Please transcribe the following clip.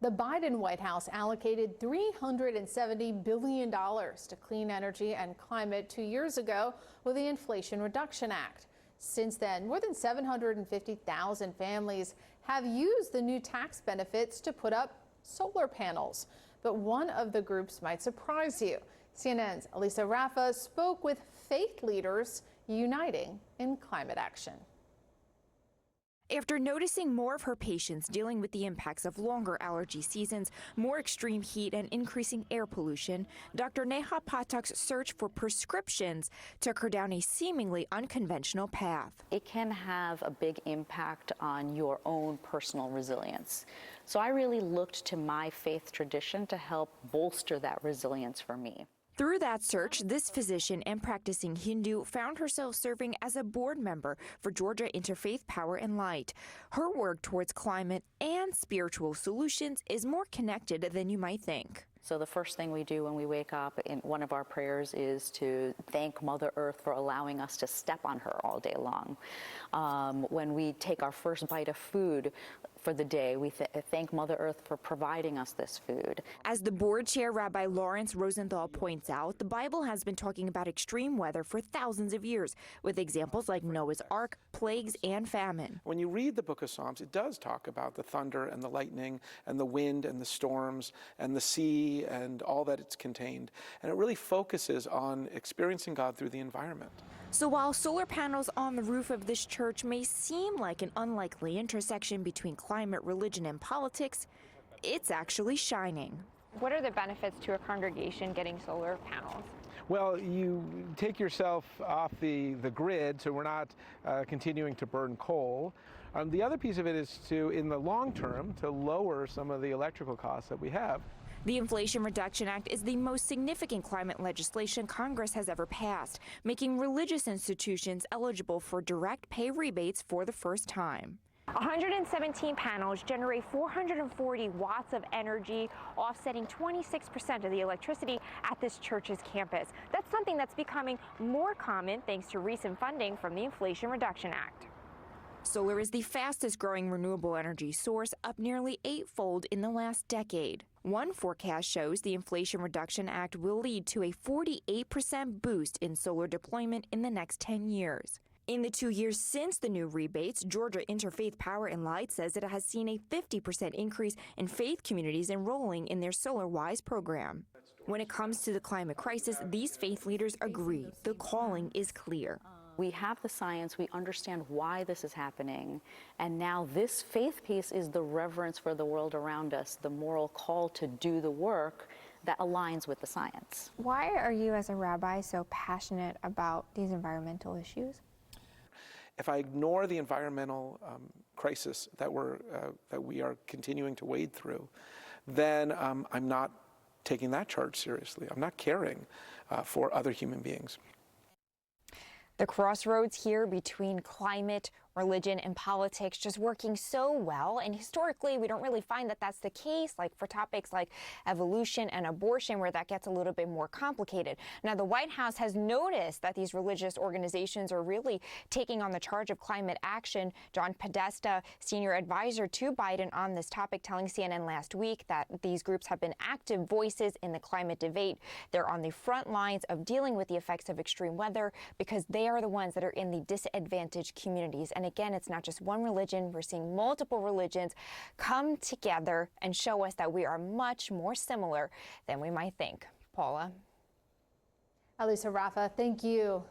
The Biden White House allocated $370 billion to clean energy and climate 2 years ago with the Inflation Reduction Act. Since then, more than 750,000 families have used the new tax benefits to put up solar panels. But one of the groups might surprise you. CNN's Elisa Raffa spoke with faith leaders uniting in climate action. After noticing more of her patients dealing with the impacts of longer allergy seasons, more extreme heat, and increasing air pollution, Dr. Neha Pathak's search for prescriptions took her down a seemingly unconventional path. It can have a big impact on your own personal resilience. So I really looked to my faith tradition to help bolster that resilience for me. Through that search, this physician and practicing Hindu found herself serving as a board member for Georgia Interfaith Power and Light. Her work towards climate and spiritual solutions is more connected than you might think. So the first thing we do when we wake up, in one of our prayers, is to thank Mother Earth for allowing us to step on her all day long. When we take our first bite of food for the day, we thank Mother Earth for providing us this food. As the board chair, Rabbi Lawrence Rosenthal, points out, the Bible has been talking about extreme weather for thousands of years, with examples like Noah's Ark, plagues, and famine. When you read the book of Psalms, it does talk about the thunder and the lightning and the wind and the storms and the sea and all that it's contained. And it really focuses on experiencing God through the environment. So while solar panels on the roof of this church may seem like an unlikely intersection between climate, religion, and politics, it's actually shining. What are the benefits to a congregation getting solar panels? Well, you take yourself off the grid, so we're not continuing to burn coal. The other piece of it is to, in the long term, to lower some of the electrical costs that we have. The Inflation Reduction Act is the most significant climate legislation Congress has ever passed, making religious institutions eligible for direct pay rebates for the first time. 117 panels generate 440 watts of energy, offsetting 26% of the electricity at this church's campus. That's something that's becoming more common thanks to recent funding from the Inflation Reduction Act. Solar is the fastest growing renewable energy source, up nearly 8-fold in the last decade. One forecast shows the Inflation Reduction Act will lead to a 48% boost in solar deployment in the next 10 years. In the 2 years since the new rebates, Georgia Interfaith Power and Light says it has seen a 50% increase in faith communities enrolling in their SolarWise program. When it comes to the climate crisis, these faith leaders agree the calling is clear. We have the science, we understand why this is happening, and now this faith piece is the reverence for the world around us, the moral call to do the work that aligns with the science. Why are you as a rabbi so passionate about these environmental issues? If I ignore the environmental crisis that we are continuing to wade through, then I'm not taking that charge seriously. I'm not caring for other human beings. The crossroads here between climate, religion, and politics just working so well. And historically, we don't really find that that's the case, like for topics like evolution and abortion, where that gets a little bit more complicated. Now, the White House has noticed that these religious organizations are really taking on the charge of climate action. John Podesta, senior advisor to Biden on this topic, telling CNN last week that these groups have been active voices in the climate debate. They're on the front lines of dealing with the effects of extreme weather because they are the ones that are in the disadvantaged communities. And again, it's not just one religion. We're seeing multiple religions come together and show us that we are much more similar than we might think. Paula. Elisa Raffa, thank you.